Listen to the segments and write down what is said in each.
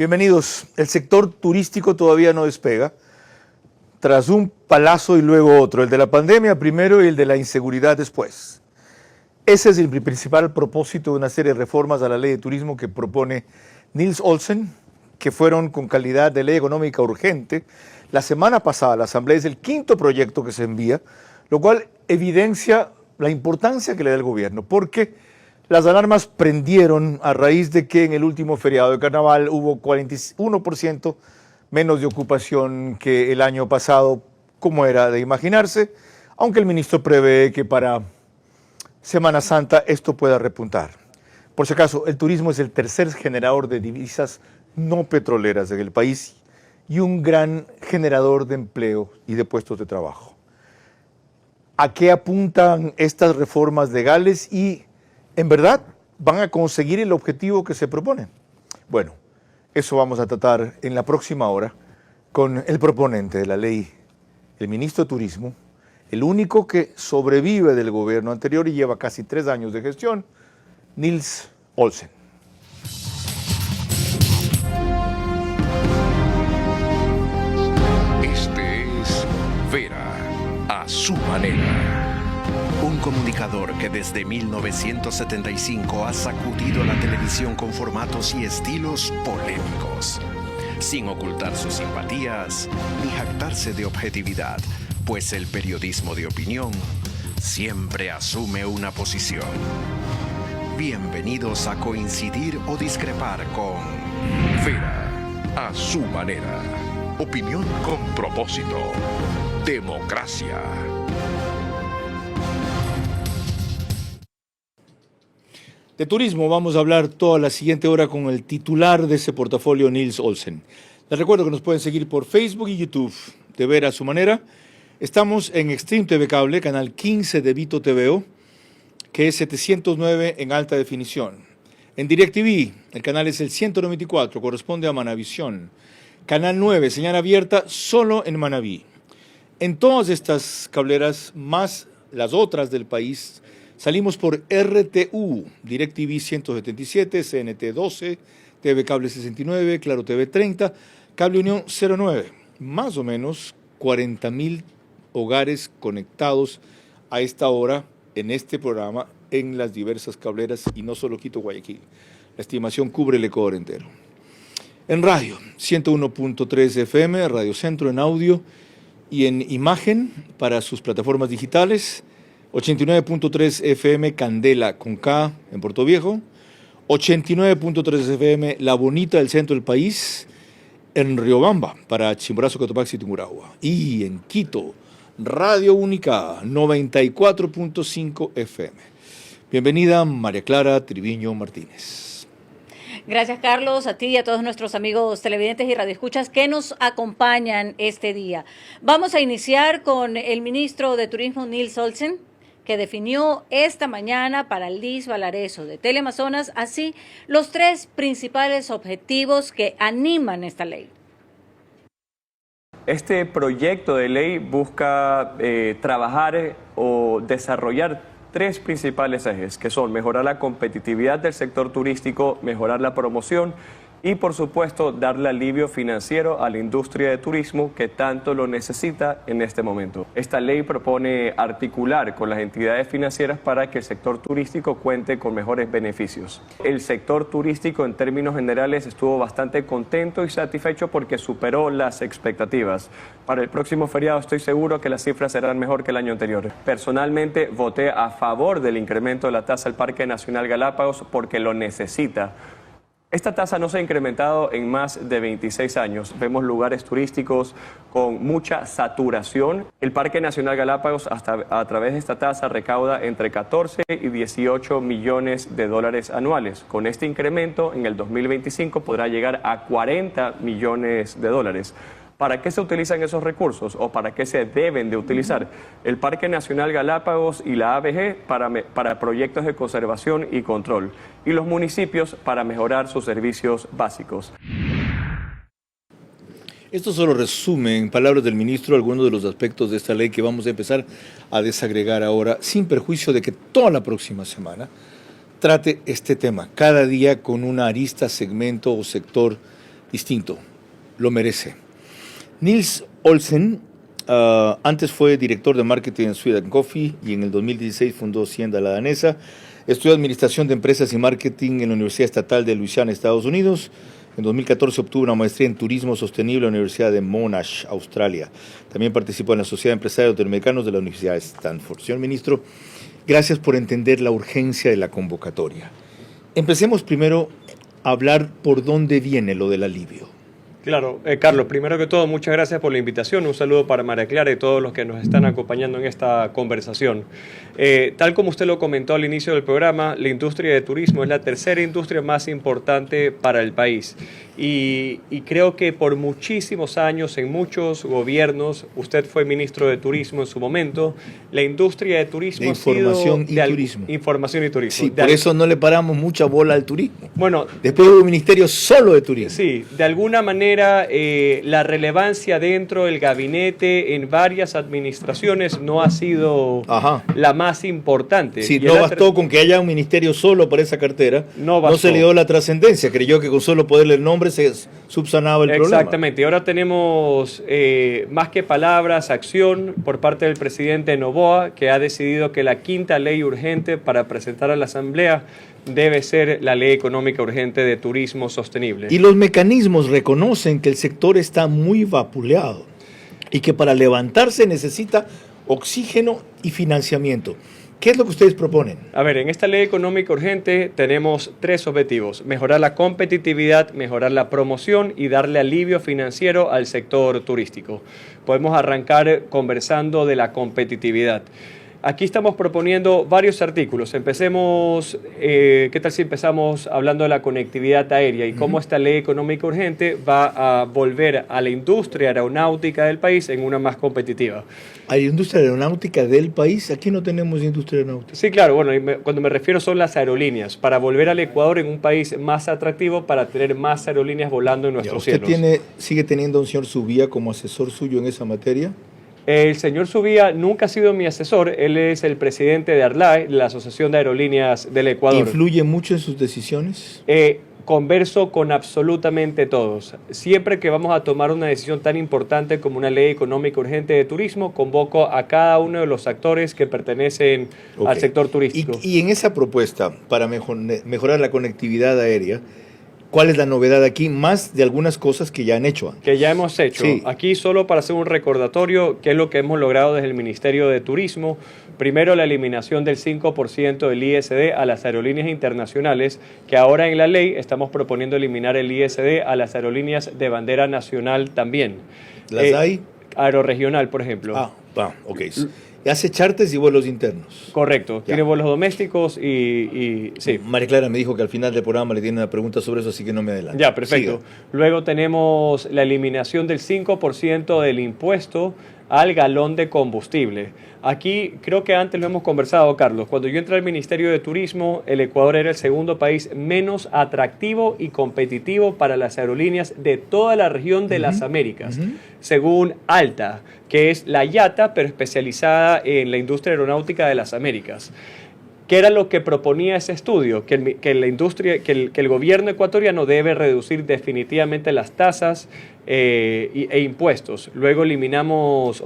Bienvenidos. El sector turístico todavía no despega, tras un palazo y luego otro, el de la pandemia primero y el de la inseguridad después. Ese es el principal propósito de una serie de reformas a la ley de turismo que propone Niels Olsen, que fueron con calidad de ley económica urgente. La semana pasada la Asamblea es el quinto proyecto que se envía, lo cual evidencia la importancia que le da el gobierno, porque las alarmas prendieron a raíz de que en el último feriado de Carnaval hubo 41% menos de ocupación que el año pasado, como era de imaginarse, aunque el ministro prevé que para Semana Santa esto pueda repuntar. Por si acaso, el turismo es el tercer generador de divisas no petroleras en el país y un gran generador de empleo y de puestos de trabajo. ¿A qué apuntan estas reformas legales y, en verdad, van a conseguir el objetivo que se proponen? Bueno, eso vamos a tratar en la próxima hora con el proponente de la ley, el ministro de Turismo, el único que sobrevive del gobierno anterior y lleva casi 3 años de gestión, Niels Olsen. Este es Vera a su manera. Un comunicador que desde 1975 ha sacudido la televisión con formatos y estilos polémicos, sin ocultar sus simpatías ni jactarse de objetividad, pues el periodismo de opinión siempre asume una posición. Bienvenidos a coincidir o discrepar con Vera a su manera. Opinión con propósito. Democracia. De turismo vamos a hablar toda la siguiente hora con el titular de ese portafolio, Niels Olsen. Les recuerdo que nos pueden seguir por Facebook y YouTube, de Ver a su manera. Estamos en Extreme TV Cable, canal 15 de Vito TVO, que es 709 en alta definición. En DirecTV, el canal es el 194, corresponde a Manavisión. Canal 9, señal abierta solo en Manabí. En todas estas cableras, más las otras del país, salimos por RTU, DirecTV 177, CNT 12, TV Cable 69, Claro TV 30, Cable Unión 09. Más o menos 40,000 hogares conectados a esta hora en este programa en las diversas cableras y no solo Quito, Guayaquil. La estimación cubre el Ecuador entero. En radio, 101.3 FM, Radio Centro en audio y en imagen para sus plataformas digitales, 89.3 FM Candela con K en Puerto Viejo, 89.3 FM La Bonita del centro del país, en Riobamba para Chimborazo, Cotopaxi y Tungurahua. Y en Quito, Radio Única 94.5 FM. Bienvenida María Clara Triviño Martínez. Gracias, Carlos, a ti y a todos nuestros amigos televidentes y radioescuchas que nos acompañan este día. Vamos a iniciar con el ministro de Turismo, Niels Olsen, que definió esta mañana para Liz Valareso de Teleamazonas así los 3 principales objetivos que animan esta ley. Este proyecto de ley busca trabajar o desarrollar 3 principales ejes, que son mejorar la competitividad del sector turístico, mejorar la promoción y, por supuesto, darle alivio financiero a la industria de turismo que tanto lo necesita en este momento. Esta ley propone articular con las entidades financieras para que el sector turístico cuente con mejores beneficios. El sector turístico, en términos generales, estuvo bastante contento y satisfecho porque superó las expectativas. Para el próximo feriado estoy seguro que las cifras serán mejor que el año anterior. Personalmente voté a favor del incremento de la tasa del Parque Nacional Galápagos porque lo necesita. Esta tasa no se ha incrementado en más de 26 años. Vemos lugares turísticos con mucha saturación. El Parque Nacional Galápagos, a través de esta tasa, recauda entre 14 y 18 millones de dólares anuales. Con este incremento, en el 2025 podrá llegar a 40 millones de dólares. ¿Para qué se utilizan esos recursos o para qué se deben de utilizar? El Parque Nacional Galápagos y la ABG para proyectos de conservación y control, y los municipios para mejorar sus servicios básicos. Esto solo resume, en palabras del ministro, algunos de los aspectos de esta ley que vamos a empezar a desagregar ahora, sin perjuicio de que toda la próxima semana trate este tema, cada día con una arista, segmento o sector distinto, lo merece. Nils Olsen antes fue director de marketing en Sweden Coffee y en el 2016 fundó Sienda la Danesa. Estudió Administración de Empresas y Marketing en la Universidad Estatal de Luisiana, Estados Unidos. En 2014 obtuvo una maestría en Turismo Sostenible en la Universidad de Monash, Australia. También participó en la Sociedad de Empresarios Latinoamericanos de la Universidad de Stanford. Señor ministro, gracias por entender la urgencia de la convocatoria. Empecemos primero a hablar por dónde viene lo del alivio. Claro, Carlos, primero que todo, muchas gracias por la invitación. Un saludo para María Clara y todos los que nos están acompañando en esta conversación. Tal como usted lo comentó al inicio del programa, la industria de turismo es la tercera industria más importante para el país. Y creo que por muchísimos años, en muchos gobiernos, usted fue ministro de Turismo en su momento, la industria de turismo de información y turismo. Información y turismo. Sí, por eso no le paramos mucha bola al turismo. Bueno, después hubo un ministerio solo de turismo. Sí, de alguna manera la relevancia dentro del gabinete en varias administraciones no ha sido la más importante. Sí, no bastó con que haya un ministerio solo para esa cartera. No se le dio la trascendencia. Creyó que con solo ponerle el nombre se subsanaba el problema. Exactamente. Y ahora tenemos más que palabras, acción por parte del presidente Noboa, que ha decidido que la quinta ley urgente para presentar a la Asamblea debe ser la Ley Económica Urgente de Turismo Sostenible. Y los mecanismos reconocen que el sector está muy vapuleado y que para levantarse necesita oxígeno y financiamiento. ¿Qué es lo que ustedes proponen? A ver, en esta Ley Económica Urgente tenemos tres objetivos: mejorar la competitividad, mejorar la promoción y darle alivio financiero al sector turístico. Podemos arrancar conversando de la competitividad. Aquí estamos proponiendo varios artículos. Empecemos, ¿qué tal si empezamos hablando de la conectividad aérea y cómo esta ley económica urgente va a volver a la industria aeronáutica del país en una más competitiva? ¿Hay industria aeronáutica del país? Aquí no tenemos industria aeronáutica. Sí, claro. Bueno, cuando me refiero son las aerolíneas, para volver al Ecuador en un país más atractivo para tener más aerolíneas volando en nuestros cielos. ¿Usted sigue teniendo a un señor Subía como asesor suyo en esa materia? El señor Subía nunca ha sido mi asesor. Él es el presidente de ARLAE, la Asociación de Aerolíneas del Ecuador. ¿Influye mucho en sus decisiones? Converso con absolutamente todos. Siempre que vamos a tomar una decisión tan importante como una ley económica urgente de turismo, convoco a cada uno de los actores que pertenecen al sector turístico. Y en esa propuesta para mejorar la conectividad aérea, ¿cuál es la novedad aquí? Más de algunas cosas que ya han hecho. Que ya hemos hecho. Sí. Aquí solo para hacer un recordatorio, ¿qué es lo que hemos logrado desde el Ministerio de Turismo? Primero, la eliminación del 5% del ISD a las aerolíneas internacionales, que ahora en la ley estamos proponiendo eliminar el ISD a las aerolíneas de bandera nacional también. ¿Las hay? Aeroregional, por ejemplo. Ok. Hace charters y vuelos internos. Correcto, tiene vuelos domésticos y sí. María Clara me dijo que al final del programa le tiene una pregunta sobre eso, así que no me adelanto. Ya, perfecto. Siga. Luego tenemos la eliminación del 5% del impuesto al galón de combustible. Aquí creo que antes lo hemos conversado, Carlos. Cuando yo entré al Ministerio de Turismo, el Ecuador era el segundo país menos atractivo y competitivo para las aerolíneas de toda la región de las Américas, según ALTA, que es la IATA, pero especializada en la industria aeronáutica de las Américas. ¿Qué era lo que proponía ese estudio? Que el gobierno ecuatoriano debe reducir definitivamente las tasas e impuestos. Luego eliminamos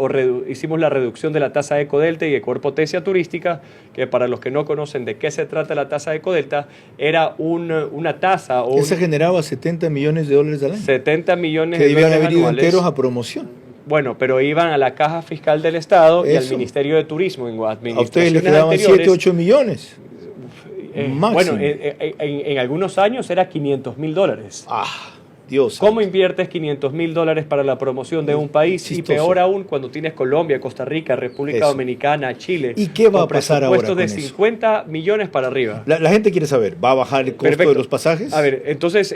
hicimos la reducción de la tasa Ecodelta y Ecodepotencia Turística, que para los que no conocen de qué se trata la tasa Ecodelta, era una tasa... Esa generaba $70 millones al año. 70 millones que de dólares debían haber ido anuales. Enteros a promoción. Bueno, pero iban a la Caja Fiscal del Estado y al Ministerio de Turismo en administraciones. A ustedes les quedaban 7, 8 millones. Bueno, en algunos años era $500,000. Dios. ¿Cómo inviertes $500,000 para la promoción de un país? Chistoso. Y peor aún cuando tienes Colombia, Costa Rica, República Dominicana, Chile. ¿Y qué va a pasar ahora con presupuestos de 50 millones para arriba. La gente quiere saber, ¿va a bajar el costo de los pasajes? A ver, entonces,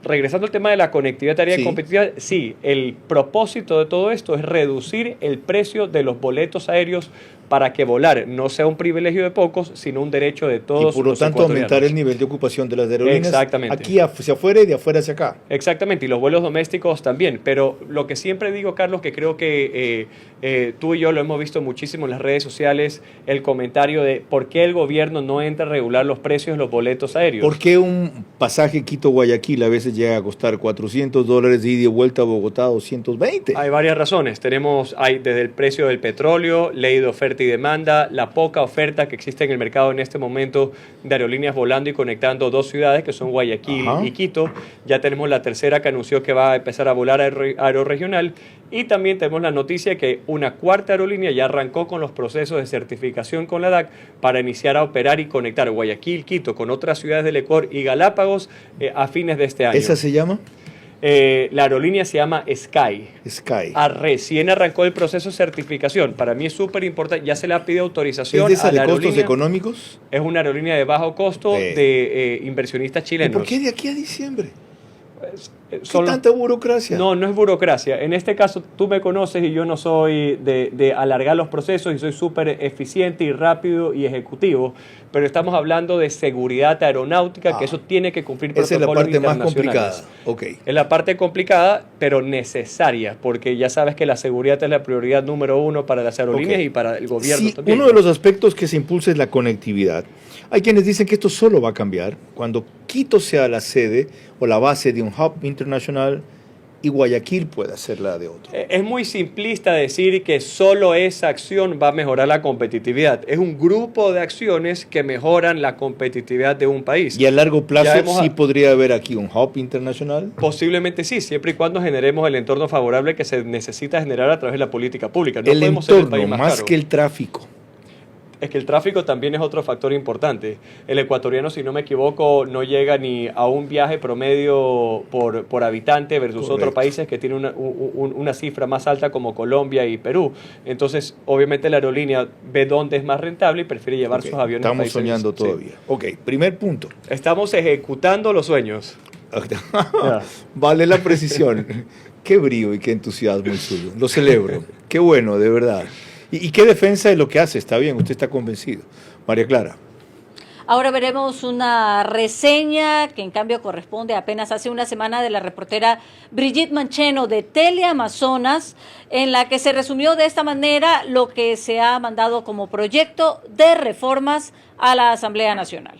regresando al tema de la conectividad aérea y competitividad, sí, el propósito de todo esto es reducir el precio de los boletos aéreos para que volar no sea un privilegio de pocos, sino un derecho de todos. Y por lo los tanto ecuatorianos. aumentar el nivel de ocupación de las aerolíneas. Exactamente. Aquí hacia afuera y de afuera hacia acá. Exactamente, y los vuelos domésticos también. Pero lo que siempre digo, Carlos, que creo que tú y yo lo hemos visto muchísimo en las redes sociales, el comentario de por qué el gobierno no entra a regular los precios de los boletos aéreos. ¿Por qué un pasaje Quito-Guayaquil a veces llega a costar $400 de ida y vuelta a Bogotá 220? Hay varias razones. Hay desde el precio del petróleo, ley de oferta y demanda, la poca oferta que existe en el mercado en este momento de aerolíneas volando y conectando dos ciudades que son Guayaquil y Quito. Ya tenemos la tercera que anunció que va a empezar a volar aerorregional. Y también tenemos la noticia que una cuarta aerolínea ya arrancó con los procesos de certificación con la DAC para iniciar a operar y conectar Guayaquil, Quito con otras ciudades del Ecuador y Galápagos a fines de este año. ¿Esa se llama? La aerolínea se llama Sky. Recién arrancó el proceso de certificación. Para mí es súper importante. Ya se le ha pedido autorización. ¿Es de esa a la de costos aerolínea. Económicos? Es una aerolínea de bajo costo de inversionistas chilenos. ¿Y por qué de aquí a diciembre? ¿Qué Son tanta burocracia? No es burocracia. En este caso, tú me conoces y yo no soy de alargar los procesos y soy súper eficiente y rápido y ejecutivo, pero estamos hablando de seguridad aeronáutica, que eso tiene que cumplir protocolos internacionales. Esa es la parte más complicada. Okay. Es la parte complicada, pero necesaria, porque ya sabes que la seguridad es la prioridad número uno para las aerolíneas y para el gobierno también. Uno de los aspectos que se impulsa es la conectividad. Hay quienes dicen que esto solo va a cambiar cuando Quito sea la sede o la base de un hub internacional y Guayaquil pueda ser la de otro. Es muy simplista decir que solo esa acción va a mejorar la competitividad. Es un grupo de acciones que mejoran la competitividad de un país. ¿Y a largo plazo sí podría haber aquí un hub internacional? Posiblemente sí, siempre y cuando generemos el entorno favorable que se necesita generar a través de la política pública. No el podemos entorno, ser el país más caro. que el tráfico. Es que el tráfico también es otro factor importante. El ecuatoriano, si no me equivoco, no llega ni a un viaje promedio por habitante versus otros países que tienen una cifra más alta como Colombia y Perú. Entonces, obviamente la aerolínea ve dónde es más rentable y prefiere llevar sus aviones a países. Estamos soñando todavía. Ok, primer punto. Estamos ejecutando los sueños. Vale la precisión. Qué brío y qué entusiasmo el suyo. Lo celebro. Qué bueno, de verdad. ¿Y qué defensa de lo que hace? Está bien, usted está convencido. María Clara. Ahora veremos una reseña que en cambio corresponde apenas hace una semana de la reportera Brigitte Mancheno de Teleamazonas, en la que se resumió de esta manera lo que se ha mandado como proyecto de reformas a la Asamblea Nacional.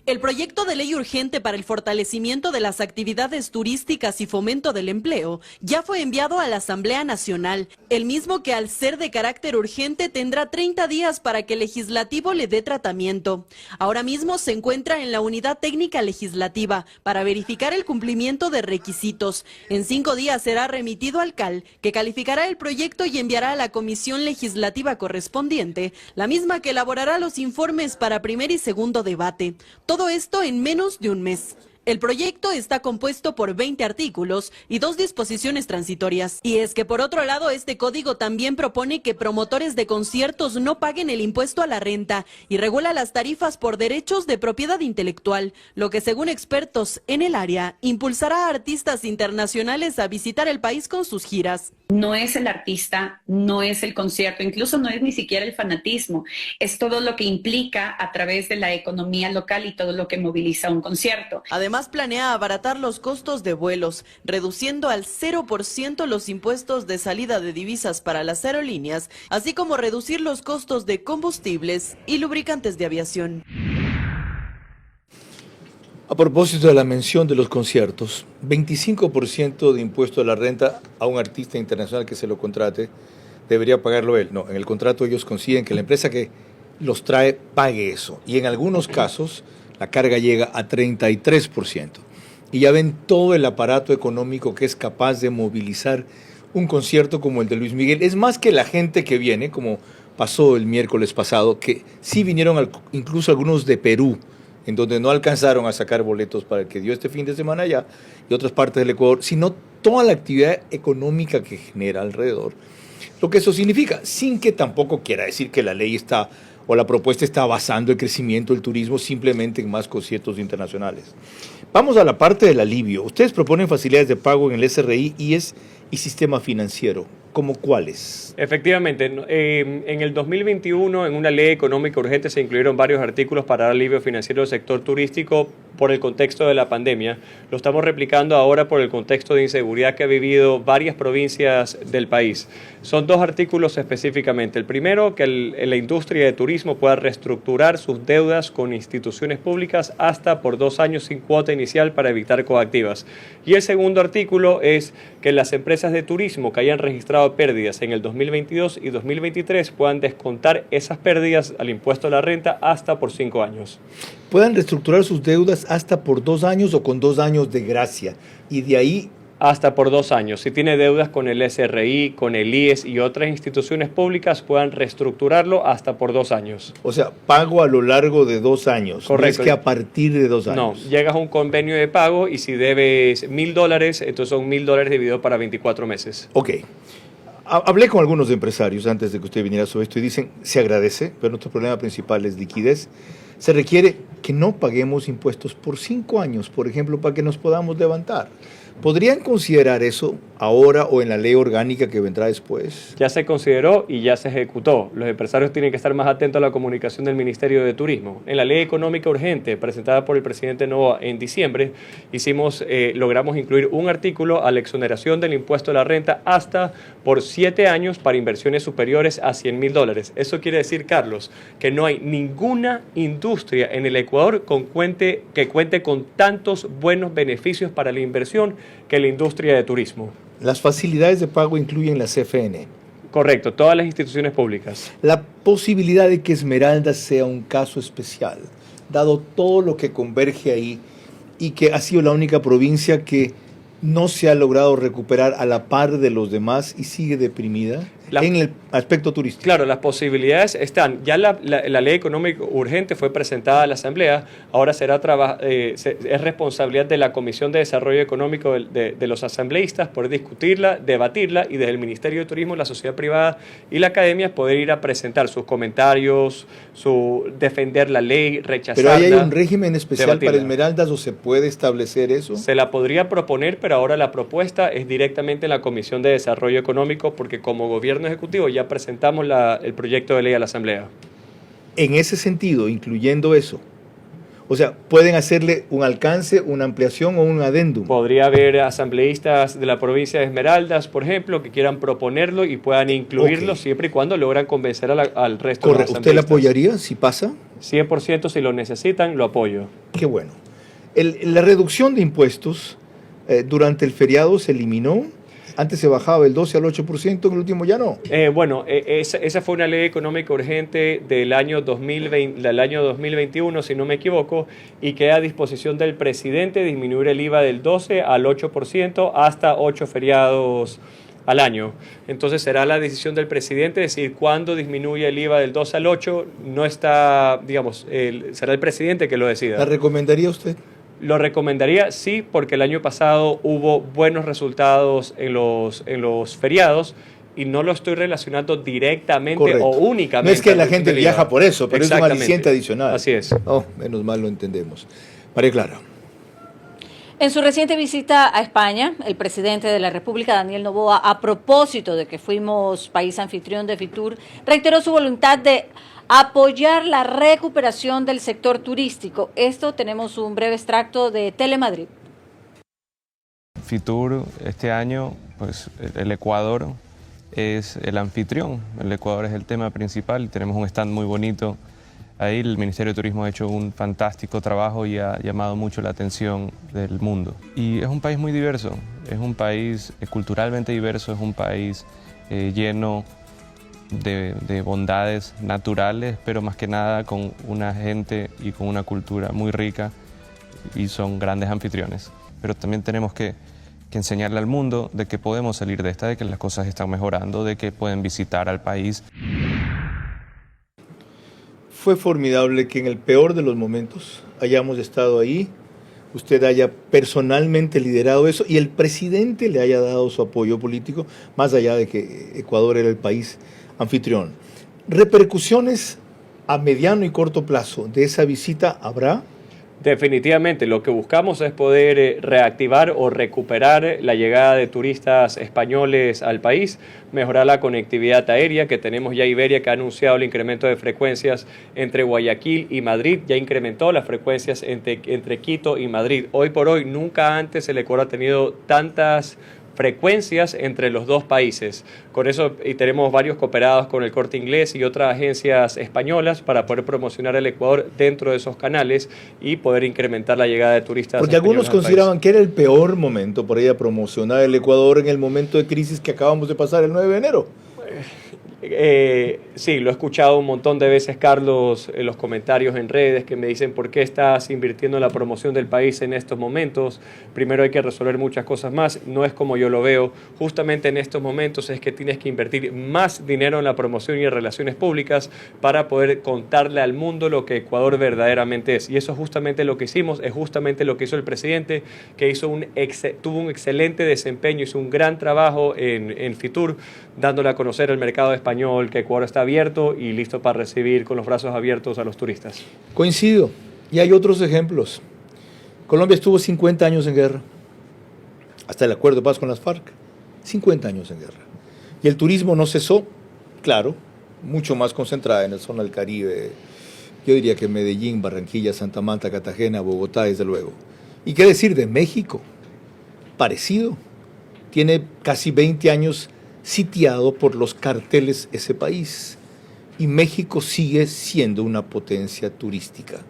El proyecto de ley urgente para el fortalecimiento de las actividades turísticas y fomento del empleo ya fue enviado a la Asamblea Nacional, el mismo que al ser de carácter urgente tendrá 30 días para que el legislativo le dé tratamiento. Ahora mismo se encuentra en la Unidad Técnica Legislativa para verificar el cumplimiento de requisitos. En 5 días será remitido al CAL, que calificará el proyecto y enviará a la comisión legislativa correspondiente, la misma que elaborará los informes para primer y segundo debate. Todo esto en menos de un mes. El proyecto está compuesto por 20 artículos y 2 disposiciones transitorias. Y es que por otro lado, este código también propone que promotores de conciertos no paguen el impuesto a la renta y regula las tarifas por derechos de propiedad intelectual, lo que según expertos en el área impulsará a artistas internacionales a visitar el país con sus giras. No es el artista, no es el concierto, incluso no es ni siquiera el fanatismo, es todo lo que implica a través de la economía local y todo lo que moviliza un concierto. Además, planea abaratar los costos de vuelos, reduciendo al 0% los impuestos de salida de divisas para las aerolíneas, así como reducir los costos de combustibles y lubricantes de aviación. A propósito de la mención de los conciertos, 25% de impuesto a la renta a un artista internacional que se lo contrate, debería pagarlo él. No, en el contrato ellos consiguen que la empresa que los trae pague eso. Y en algunos casos la carga llega a 33%. Y ya ven todo el aparato económico que es capaz de movilizar un concierto como el de Luis Miguel. Es más que la gente que viene, como pasó el miércoles pasado, que sí vinieron incluso algunos de Perú, en donde no alcanzaron a sacar boletos para el que dio este fin de semana allá y otras partes del Ecuador, sino toda la actividad económica que genera alrededor. Lo que eso significa, sin que tampoco quiera decir que la ley está o la propuesta está basando el crecimiento del turismo simplemente en más conciertos internacionales. Vamos a la parte del alivio. Ustedes proponen facilidades de pago en el SRI y sistema financiero. ¿Como cuáles? Efectivamente, en el 2021 en una ley económica urgente se incluyeron varios artículos para dar alivio financiero al sector turístico por el contexto de la pandemia. Lo estamos replicando ahora por el contexto de inseguridad que ha vivido varias provincias del país. Son 2 artículos específicamente. El primero, que la industria de turismo pueda reestructurar sus deudas con instituciones públicas hasta por 2 años sin cuota inicial para evitar coactivas. Y el segundo artículo es que las empresas de turismo que hayan registrado pérdidas en el 2022 y 2023 puedan descontar esas pérdidas al impuesto a la renta hasta por 5 años. Puedan reestructurar sus deudas hasta por 2 años o con 2 años de gracia. Y de ahí... Hasta por 2 años. Si tiene deudas con el SRI, con el IES y otras instituciones públicas, puedan reestructurarlo hasta por 2 años. O sea, pago a lo largo de 2 años. Correcto. No es que a partir de 2 años. No, llegas a un convenio de pago y si debes $1,000, entonces son $1,000 dividido para 24 meses. Ok. Hablé con algunos empresarios antes de que usted viniera sobre esto y dicen, se agradece, pero nuestro problema principal es liquidez. Se requiere que no paguemos impuestos por 5 años, por ejemplo, para que nos podamos levantar. ¿Podrían considerar eso ahora o en la ley orgánica que vendrá después? Ya se consideró y ya se ejecutó. Los empresarios tienen que estar más atentos a la comunicación del Ministerio de Turismo. En la ley económica urgente presentada por el presidente Noboa en diciembre, logramos incluir un artículo a la exoneración del impuesto a la renta hasta por 7 años para inversiones superiores a $100,000. Eso quiere decir, Carlos, que no hay ninguna industria en el Ecuador que cuente con tantos buenos beneficios para la inversión que la industria de turismo. Las facilidades de pago incluyen la CFN. Correcto, todas las instituciones públicas. La posibilidad de que Esmeraldas sea un caso especial, dado todo lo que converge ahí y que ha sido la única provincia que no se ha logrado recuperar a la par de los demás y sigue deprimida en el aspecto turístico. Claro, las posibilidades están. Ya la ley económica urgente fue presentada a la Asamblea, ahora es responsabilidad de la Comisión de Desarrollo Económico de los asambleístas poder discutirla, debatirla y desde el Ministerio de Turismo, la sociedad privada y la academia poder ir a presentar sus comentarios, defender la ley, rechazarla. ¿Pero hay un régimen especial debatirla para Esmeraldas o se puede establecer eso? Se la podría proponer, pero ahora la propuesta es directamente en la Comisión de Desarrollo Económico porque como gobierno ejecutivo ya presentamos el proyecto de ley a la Asamblea. En ese sentido, incluyendo eso, o sea, pueden hacerle un alcance, una ampliación o un adendum. Podría haber asambleístas de la provincia de Esmeraldas, por ejemplo, que quieran proponerlo y puedan incluirlo siempre y cuando logran convencer al resto de los asambleístas. ¿Usted le apoyaría si pasa? 100% si lo necesitan, lo apoyo. Qué bueno. La reducción de impuestos durante el feriado se eliminó. Antes se bajaba el 12 al 8%, en el último ya no. Esa fue una ley económica urgente del año 2021, si no me equivoco, y queda a disposición del presidente disminuir el IVA del 12 al 8% hasta 8 feriados al año. Entonces será la decisión del presidente decir cuándo disminuye el IVA del 12 al 8, no está, será el presidente que lo decida. ¿La recomendaría usted? Lo recomendaría, sí, porque el año pasado hubo buenos resultados en los feriados y no lo estoy relacionando directamente Correcto. o únicamente. No es que la gente viaja por eso, pero es un aliciente adicional. Así es. Oh, menos mal lo entendemos. María Clara. En su reciente visita a España, el presidente de la República, Daniel Noboa, a propósito de que fuimos país anfitrión de Fitur, reiteró su voluntad de apoyar la recuperación del sector turístico. Esto tenemos un breve extracto de Telemadrid. Fitur este año, pues el Ecuador es el anfitrión, el Ecuador es el tema principal y tenemos un stand muy bonito ahí. El Ministerio de Turismo ha hecho un fantástico trabajo y ha llamado mucho la atención del mundo. Y es un país muy diverso, es un país culturalmente diverso, es un país lleno de bondades naturales, pero más que nada con una gente y con una cultura muy rica y son grandes anfitriones. Pero también tenemos que enseñarle al mundo de que podemos salir de esta, de que las cosas están mejorando, de que pueden visitar al país. Fue formidable que en el peor de los momentos hayamos estado ahí, usted haya personalmente liderado eso y el presidente le haya dado su apoyo político, más allá de que Ecuador era el país anfitrión. ¿Repercusiones a mediano y corto plazo de esa visita habrá? Definitivamente, lo que buscamos es poder reactivar o recuperar la llegada de turistas españoles al país, mejorar la conectividad aérea, que tenemos ya Iberia que ha anunciado el incremento de frecuencias entre Guayaquil y Madrid, ya incrementó las frecuencias entre Quito y Madrid. Hoy por hoy, nunca antes el Ecuador ha tenido tantas frecuencias entre los dos países. Con eso y tenemos varios cooperados con el Corte Inglés y otras agencias españolas para poder promocionar el Ecuador dentro de esos canales y poder incrementar la llegada de turistas. Porque algunos consideraban que era el peor momento para ir a promocionar el Ecuador en el momento de crisis que acabamos de pasar el 9 de enero. Sí, lo he escuchado un montón de veces, Carlos, en los comentarios en redes que me dicen ¿por qué estás invirtiendo en la promoción del país en estos momentos? Primero hay que resolver muchas cosas más, no es como yo lo veo. Justamente en estos momentos es que tienes que invertir más dinero en la promoción y en relaciones públicas para poder contarle al mundo lo que Ecuador verdaderamente es. Y eso es justamente lo que hicimos, es justamente lo que hizo el presidente, que tuvo un excelente desempeño, hizo un gran trabajo en Fitur, dándole a conocer al mercado español que Ecuador está abierto y listo para recibir con los brazos abiertos a los turistas. Coincido, y hay otros ejemplos. Colombia estuvo 50 años en guerra, hasta el acuerdo de paz con las FARC, 50 años en guerra. Y el turismo no cesó, claro, mucho más concentrada en la zona del Caribe, yo diría que Medellín, Barranquilla, Santa Marta, Cartagena, Bogotá, desde luego. ¿Y qué decir de México? Parecido, tiene casi 20 años sitiado por los carteles ese país, y México sigue siendo una potencia turística.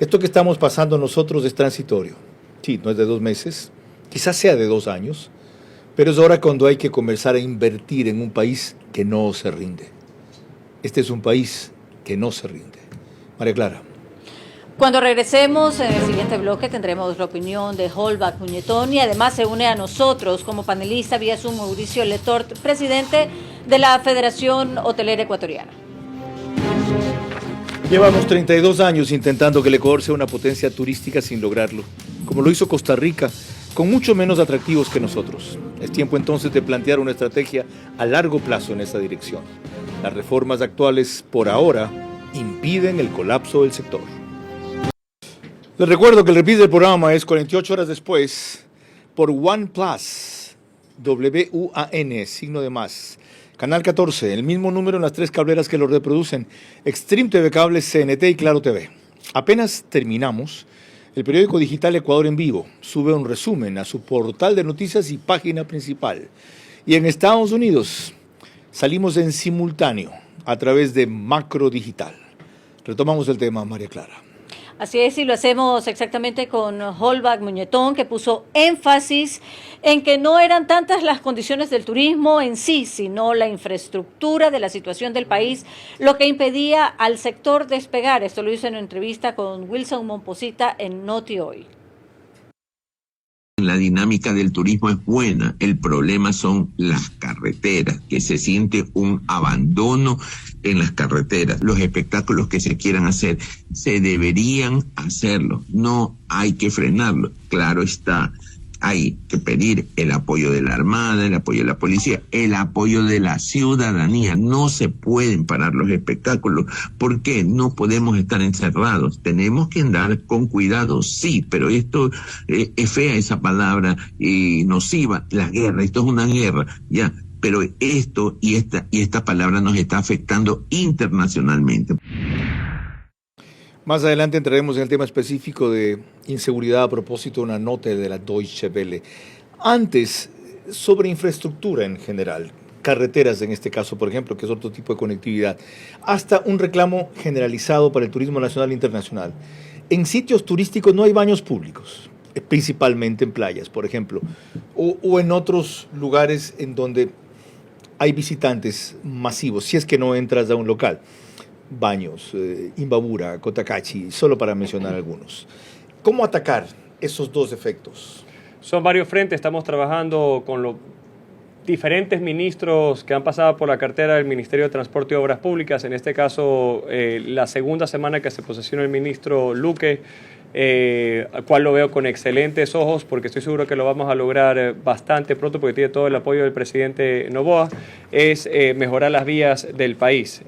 Esto que estamos pasando nosotros es transitorio, sí, no es de 2 meses, quizás sea de 2 años, pero es ahora cuando hay que comenzar a invertir en un país que no se rinde. Este es un país que no se rinde. María Clara. Cuando regresemos en el siguiente bloque tendremos la opinión de Holbach Muñetón y además se une a nosotros como panelista vía Zoom Mauricio Letort, presidente de la Federación Hotelera Ecuatoriana. Llevamos 32 años intentando que el Ecuador sea una potencia turística sin lograrlo, como lo hizo Costa Rica, con mucho menos atractivos que nosotros. Es tiempo entonces de plantear una estrategia a largo plazo en esa dirección. Las reformas actuales, por ahora, impiden el colapso del sector. Les recuerdo que el reprise del programa es 48 horas después por OnePlus, WUAN, signo de más. Canal 14, el mismo número en las 3 cableras que lo reproducen, Extreme TV Cable, CNT y Claro TV. Apenas terminamos, el periódico digital Ecuador en Vivo sube un resumen a su portal de noticias y página principal. Y en Estados Unidos salimos en simultáneo a través de Macro Digital. Retomamos el tema, María Clara. Así es, y lo hacemos exactamente con Holbach Muñetón, que puso énfasis en que no eran tantas las condiciones del turismo en sí, sino la infraestructura de la situación del país, lo que impedía al sector despegar. Esto lo hizo en una entrevista con Wilson Momposita en Noti Hoy. La dinámica del turismo es buena, el problema son las carreteras, que se siente un abandono en las carreteras. Los espectáculos que se quieran hacer, se deberían hacerlo, no hay que frenarlo. Claro está, hay que pedir el apoyo de la Armada, el apoyo de la policía, el apoyo de la ciudadanía. No se pueden parar los espectáculos. ¿Por qué? No podemos estar encerrados. Tenemos que andar con cuidado, sí, pero esto es fea esa palabra nociva, la guerra. Esto es una guerra, ya. Pero esto y esta palabra nos está afectando internacionalmente. Más adelante entraremos en el tema específico de inseguridad a propósito de una nota de la Deutsche Welle. Antes, sobre infraestructura en general, carreteras en este caso, por ejemplo, que es otro tipo de conectividad, hasta un reclamo generalizado para el turismo nacional e internacional. En sitios turísticos no hay baños públicos, principalmente en playas, por ejemplo, o en otros lugares en donde hay visitantes masivos, si es que no entras a un local. Baños, Imbabura, Cotacachi, solo para mencionar algunos. ¿Cómo atacar esos dos efectos? Son varios frentes, estamos trabajando con los diferentes ministros que han pasado por la cartera del Ministerio de Transporte y Obras Públicas, en este caso la segunda semana que se posesionó el ministro Luque, al cual lo veo con excelentes ojos porque estoy seguro que lo vamos a lograr bastante pronto porque tiene todo el apoyo del presidente Noboa, es mejorar las vías del país.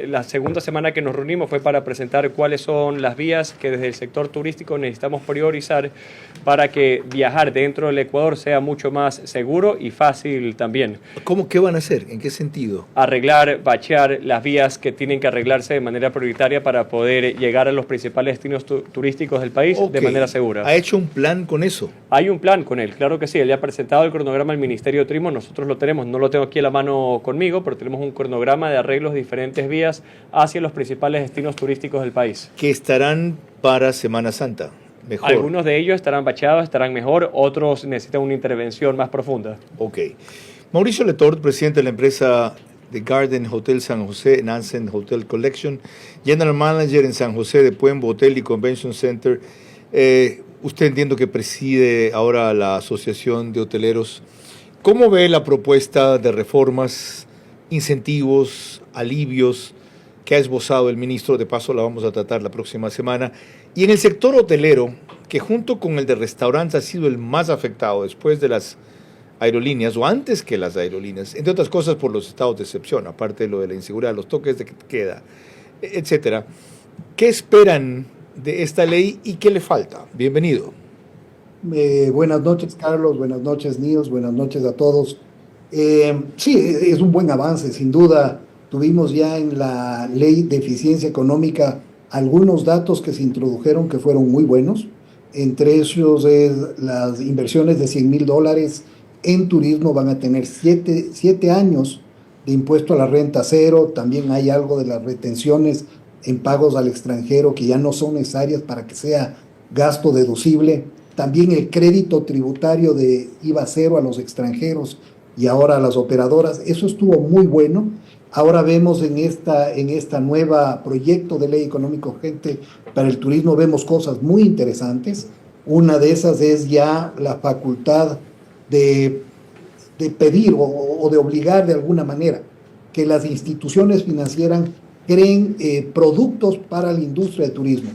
la segunda semana que nos reunimos fue para presentar cuáles son las vías que desde el sector turístico necesitamos priorizar para que viajar dentro del Ecuador sea mucho más seguro y fácil también. ¿Qué van a hacer? ¿En qué sentido? Arreglar, bachear las vías que tienen que arreglarse de manera prioritaria para poder llegar a los principales destinos turísticos del país de manera segura. ¿Ha hecho un plan con eso? Hay un plan con él, claro que sí. Él ya ha presentado el cronograma al Ministerio de Turismo, nosotros lo tenemos, no lo tengo aquí a la mano conmigo, pero tenemos un cronograma de arreglos de diferentes vías hacia los principales destinos turísticos del país. Que estarán para Semana Santa. Mejor. Algunos de ellos estarán bacheados, estarán mejor, otros necesitan una intervención más profunda. Ok. Mauricio Letort, presidente de la empresa The Garden Hotel San José, Nansen Hotel Collection, General Manager en San José de Puembo Hotel y Convention Center. Usted entiendo que preside ahora la Asociación de Hoteleros. ¿Cómo ve la propuesta de reformas, incentivos, alivios que ha esbozado el ministro? De paso la vamos a tratar la próxima semana. Y en el sector hotelero, que junto con el de restaurantes ha sido el más afectado después de las aerolíneas o antes que las aerolíneas, entre otras cosas por los estados de excepción, aparte de lo de la inseguridad, los toques de queda, etcétera. ¿Qué esperan de esta ley y qué le falta? Bienvenido. Buenas noches, Carlos. Buenas noches, Niels. Buenas noches a todos. Sí, es un buen avance, sin duda. Tuvimos ya en la ley de eficiencia económica algunos datos que se introdujeron que fueron muy buenos. Entre ellos es las inversiones de $100,000 en turismo van a tener 7 años de impuesto a la renta cero. También hay algo de las retenciones en pagos al extranjero que ya no son necesarias para que sea gasto deducible. También el crédito tributario de IVA cero a los extranjeros y ahora a las operadoras. Eso estuvo muy bueno. Ahora vemos en esta nueva proyecto de ley económica urgente para el turismo, vemos cosas muy interesantes. Una de esas es ya la facultad de pedir o de obligar de alguna manera que las instituciones financieras creen productos para la industria de turismo.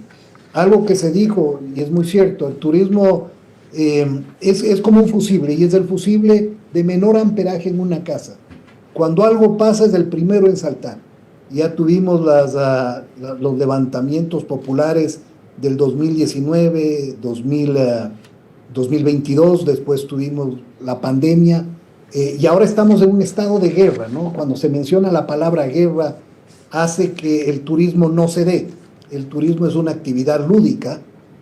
Algo que se dijo, y es muy cierto, el turismo es como un fusible, y es el fusible de menor amperaje en una casa. Cuando algo pasa es el primero en saltar. Ya tuvimos los levantamientos populares del 2019, 2022, después tuvimos la pandemia, y ahora estamos en un estado de guerra, ¿no? Cuando se menciona la palabra guerra, hace que el turismo no se dé. El turismo es una actividad lúdica,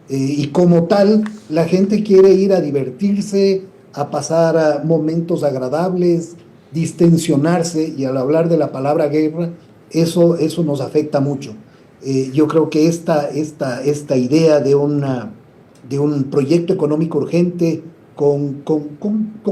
y como tal, la gente quiere ir a divertirse, a pasar momentos agradables, distensionarse, y al hablar de la palabra guerra, eso nos afecta mucho. Yo creo que esta idea de un proyecto económico urgente con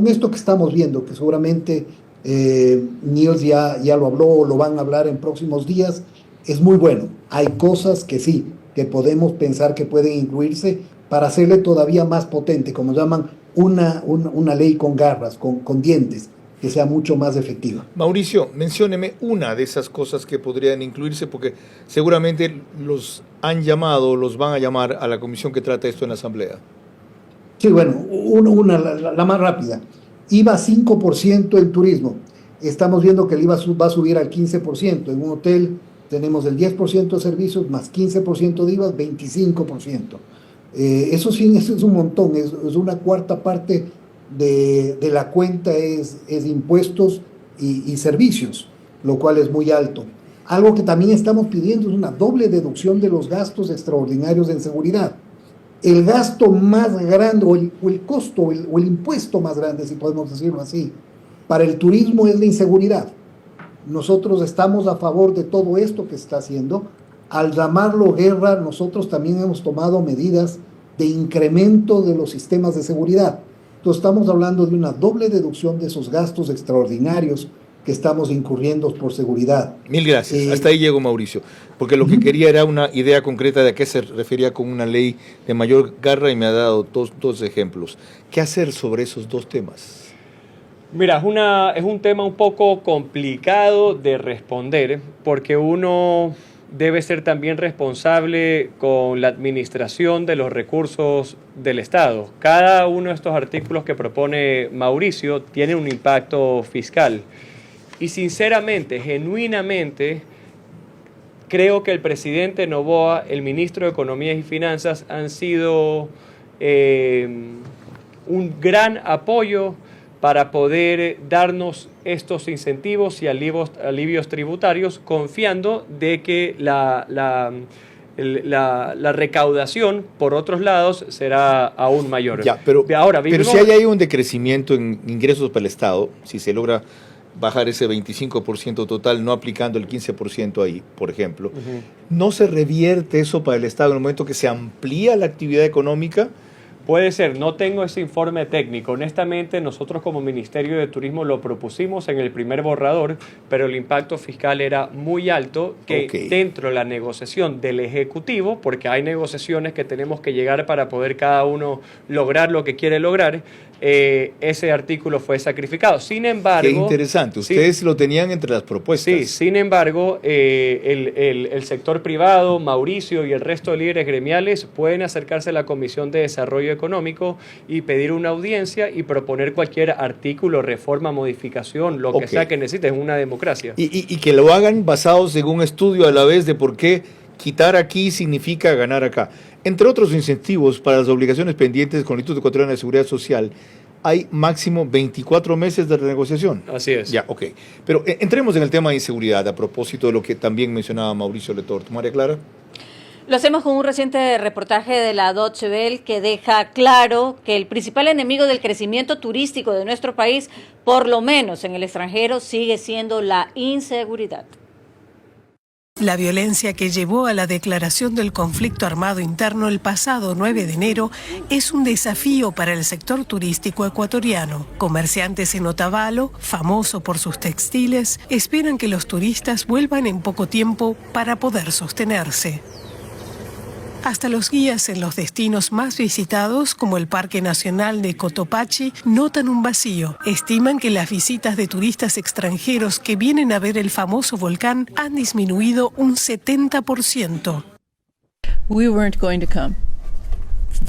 esto que estamos viendo, que seguramente Niels ya lo habló, lo van a hablar en próximos días, es muy bueno. Hay cosas que sí, que podemos pensar que pueden incluirse para hacerle todavía más potente, como llaman, una ley con garras, con dientes, que sea mucho más efectiva. Mauricio, mencióneme una de esas cosas que podrían incluirse, porque seguramente los han llamado, los van a llamar a la comisión que trata esto en la Asamblea. Sí, bueno, la más rápida. IVA 5% en turismo. Estamos viendo que el IVA va a subir al 15%. En un hotel tenemos el 10% de servicios más 15% de IVA, 25%. Eso sí, eso es un montón, es una cuarta parte de la cuenta es impuestos y servicios, lo cual es muy alto. Algo que también estamos pidiendo es una doble deducción de los gastos extraordinarios en seguridad. El gasto más grande, o el costo, o el impuesto más grande, si podemos decirlo así, para el turismo es la inseguridad. Nosotros estamos a favor de todo esto que se está haciendo. Al llamarlo guerra, nosotros también hemos tomado medidas de incremento de los sistemas de seguridad. Entonces estamos hablando de una doble deducción de esos gastos extraordinarios que estamos incurriendo por seguridad. Mil gracias. Hasta ahí llego, Mauricio, porque lo que quería era una idea concreta de a qué se refería con una ley de mayor garra y me ha dado dos ejemplos. ¿Qué hacer sobre esos dos temas? Mira, es un tema un poco complicado de responder porque uno debe ser también responsable con la administración de los recursos del Estado. Cada uno de estos artículos que propone Mauricio tiene un impacto fiscal. Y sinceramente, genuinamente, creo que el presidente Noboa, el ministro de Economía y Finanzas han sido un gran apoyo para poder darnos estos incentivos y alivios tributarios, confiando de que la recaudación por otros lados será aún mayor. Ya, pero vivimos... si hay ahí un decrecimiento en ingresos para el Estado, si se logra bajar ese 25% total, no aplicando el 15% ahí, por ejemplo, ¿no se revierte eso para el Estado en el momento que se amplía la actividad económica? Puede ser, no tengo ese informe técnico. Honestamente, nosotros como Ministerio de Turismo lo propusimos en el primer borrador, pero el impacto fiscal era muy alto, que dentro de la negociación del Ejecutivo, porque hay negociaciones que tenemos que llegar para poder cada uno lograr lo que quiere lograr, ese artículo fue sacrificado. Sin embargo... Qué interesante, ustedes lo tenían entre las propuestas. Sí, sin embargo, el sector privado, Mauricio y el resto de líderes gremiales pueden acercarse a la Comisión de Desarrollo Económico y pedir una audiencia y proponer cualquier artículo, reforma, modificación, lo que sea que necesiten, es una democracia. Y que lo hagan basados en un estudio a la vez de por qué quitar aquí significa ganar acá. Entre otros incentivos para las obligaciones pendientes con el Instituto Ecuatoriano de Seguridad Social, hay máximo 24 meses de renegociación. Así es. Ya, ok. Pero entremos en el tema de inseguridad, a propósito de lo que también mencionaba Mauricio Letorto. María Clara. Lo hacemos con un reciente reportaje de la Deutsche Welle que deja claro que el principal enemigo del crecimiento turístico de nuestro país, por lo menos en el extranjero, sigue siendo la inseguridad. La violencia que llevó a la declaración del conflicto armado interno el pasado 9 de enero es un desafío para el sector turístico ecuatoriano. Comerciantes en Otavalo, famoso por sus textiles, esperan que los turistas vuelvan en poco tiempo para poder sostenerse. Hasta los guías en los destinos más visitados, como el Parque Nacional de Cotopaxi, notan un vacío. Estiman que las visitas de turistas extranjeros que vienen a ver el famoso volcán han disminuido un 70%.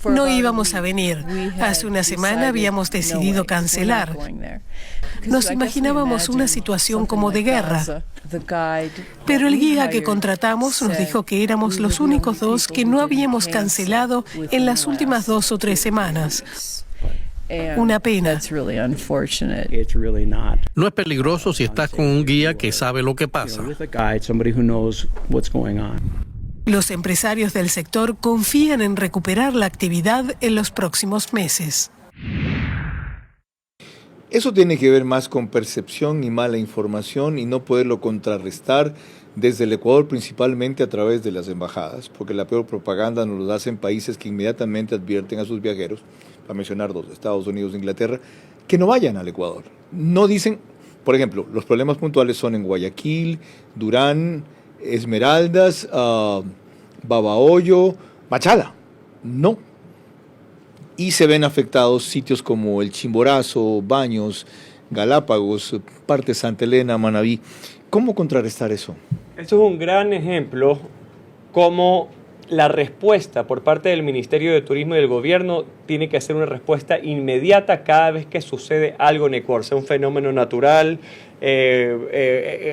No íbamos a venir. Hace una semana habíamos decidido cancelar. Nos imaginábamos una situación como de guerra. Pero el guía que contratamos nos dijo que éramos los únicos dos que no habíamos cancelado en las últimas 2 o 3 semanas. Una pena. No es peligroso si estás con un guía que sabe lo que pasa. Los empresarios del sector confían en recuperar la actividad en los próximos meses. Eso tiene que ver más con percepción y mala información y no poderlo contrarrestar desde el Ecuador, principalmente a través de las embajadas, porque la peor propaganda nos lo hacen países que inmediatamente advierten a sus viajeros, para mencionar 2, Estados Unidos e Inglaterra, que no vayan al Ecuador. No dicen, por ejemplo, los problemas puntuales son en Guayaquil, Durán, Esmeraldas, Babahoyo, Machala. No. Y se ven afectados sitios como el Chimborazo, Baños, Galápagos, parte de Santa Elena, Manabí. ¿Cómo contrarrestar eso? Esto es un gran ejemplo cómo la respuesta por parte del Ministerio de Turismo y del Gobierno tiene que ser una respuesta inmediata cada vez que sucede algo en Ecuador, sea un fenómeno natural,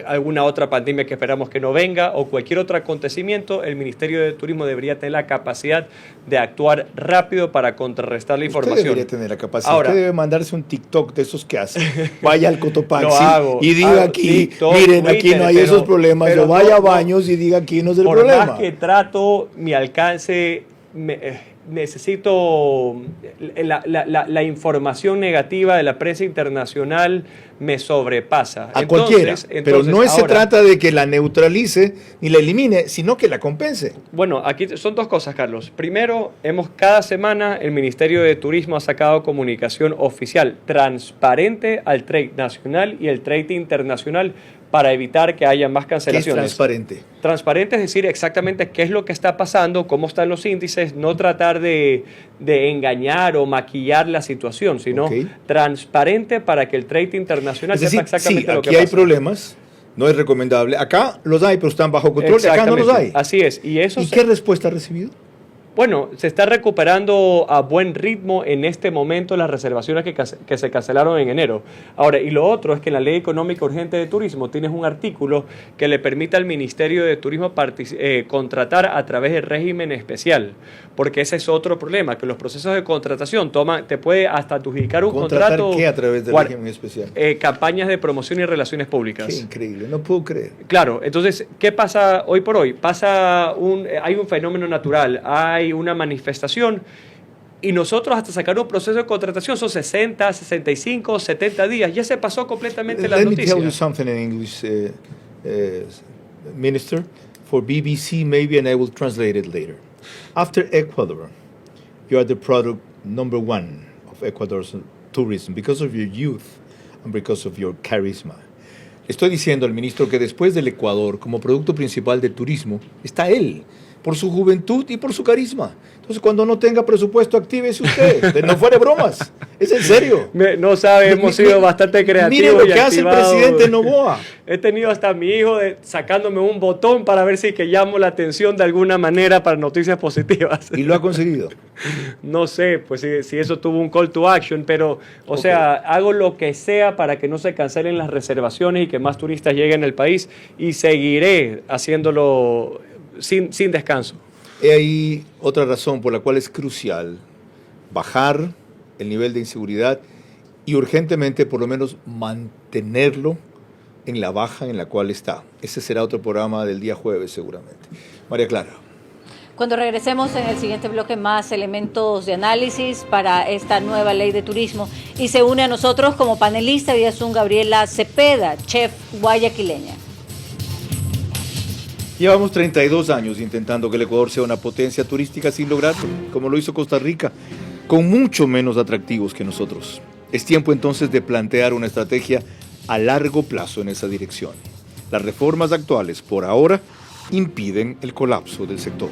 alguna otra pandemia que esperamos que no venga o cualquier otro acontecimiento. El Ministerio de Turismo debería tener la capacidad de actuar rápido para contrarrestar la información. Usted debería tener la capacidad. Ahora, usted debe mandarse un TikTok de esos que hace. Vaya al Cotopaxi y diga aquí, TikTok, miren, Twitter, aquí no hay esos problemas. Yo vaya a Baños y diga aquí no es el problema. Por más que trato, mi alcance... necesito la información negativa de la prensa internacional me sobrepasa. Cualquiera, pero no se trata de que la neutralice ni la elimine, sino que la compense. Bueno, aquí son 2 cosas, Carlos. Primero, cada semana el Ministerio de Turismo ha sacado comunicación oficial transparente al trade nacional y el trade internacional para evitar que haya más cancelaciones. ¿Qué es transparente? Transparente es decir exactamente qué es lo que está pasando, cómo están los índices, no tratar de engañar o maquillar la situación, sino transparente para que el trade internacional sepa exactamente lo que pasa. Aquí hay problemas, no es recomendable. Acá los hay, pero están bajo control, acá no los hay. Así es. ¿Y qué respuesta ha recibido? Bueno, se está recuperando a buen ritmo en este momento las reservaciones que se cancelaron en enero. Ahora, y lo otro es que en la Ley Económica Urgente de Turismo tienes un artículo que le permite al Ministerio de Turismo contratar a través del régimen especial, porque ese es otro problema, que los procesos de contratación te puede hasta adjudicar un ¿Contratar contrato. qué a través del régimen especial? Campañas de promoción y relaciones públicas. Qué increíble, no puedo creer. Claro, entonces, ¿qué pasa hoy por hoy? Hay un fenómeno natural, hay una manifestación y nosotros hasta sacar un proceso de contratación son 60, 65, 70 días. Ya se pasó completamente la Let noticia. me tell you something in English, Minister, for BBC maybe, and I will translate it later. After Ecuador, you are the product number one of Ecuador's tourism because of your youth and because of your charisma. Estoy diciendo al ministro que después del Ecuador, como producto principal del turismo, está él, por su juventud y por su carisma. Entonces, cuando no tenga presupuesto, actívese usted. No fuera bromas. Es en serio. No sabe, hemos sido bastante creativos. Mire lo y que hace el activados. presidente Noboa. He tenido hasta a mi hijo sacándome un botón para ver si que llamo la atención de alguna manera para noticias positivas. Y lo ha conseguido. No sé, pues si eso tuvo un call to action, pero, o sea, hago lo que sea para que no se cancelen las reservaciones y que más turistas lleguen al país y seguiré haciéndolo sin descanso. He ahí otra razón por la cual es crucial bajar el nivel de inseguridad y urgentemente por lo menos mantenerlo en la baja en la cual está. Ese será otro programa del día jueves seguramente. María Clara. Cuando regresemos en el siguiente bloque, más elementos de análisis para esta nueva ley de turismo. Y se une a nosotros como panelista vía Zoom Gabriela Cepeda, chef guayaquileña. Llevamos 32 años intentando que el Ecuador sea una potencia turística sin lograrlo, como lo hizo Costa Rica, con mucho menos atractivos que nosotros. Es tiempo entonces de plantear una estrategia a largo plazo en esa dirección. Las reformas actuales, por ahora, impiden el colapso del sector.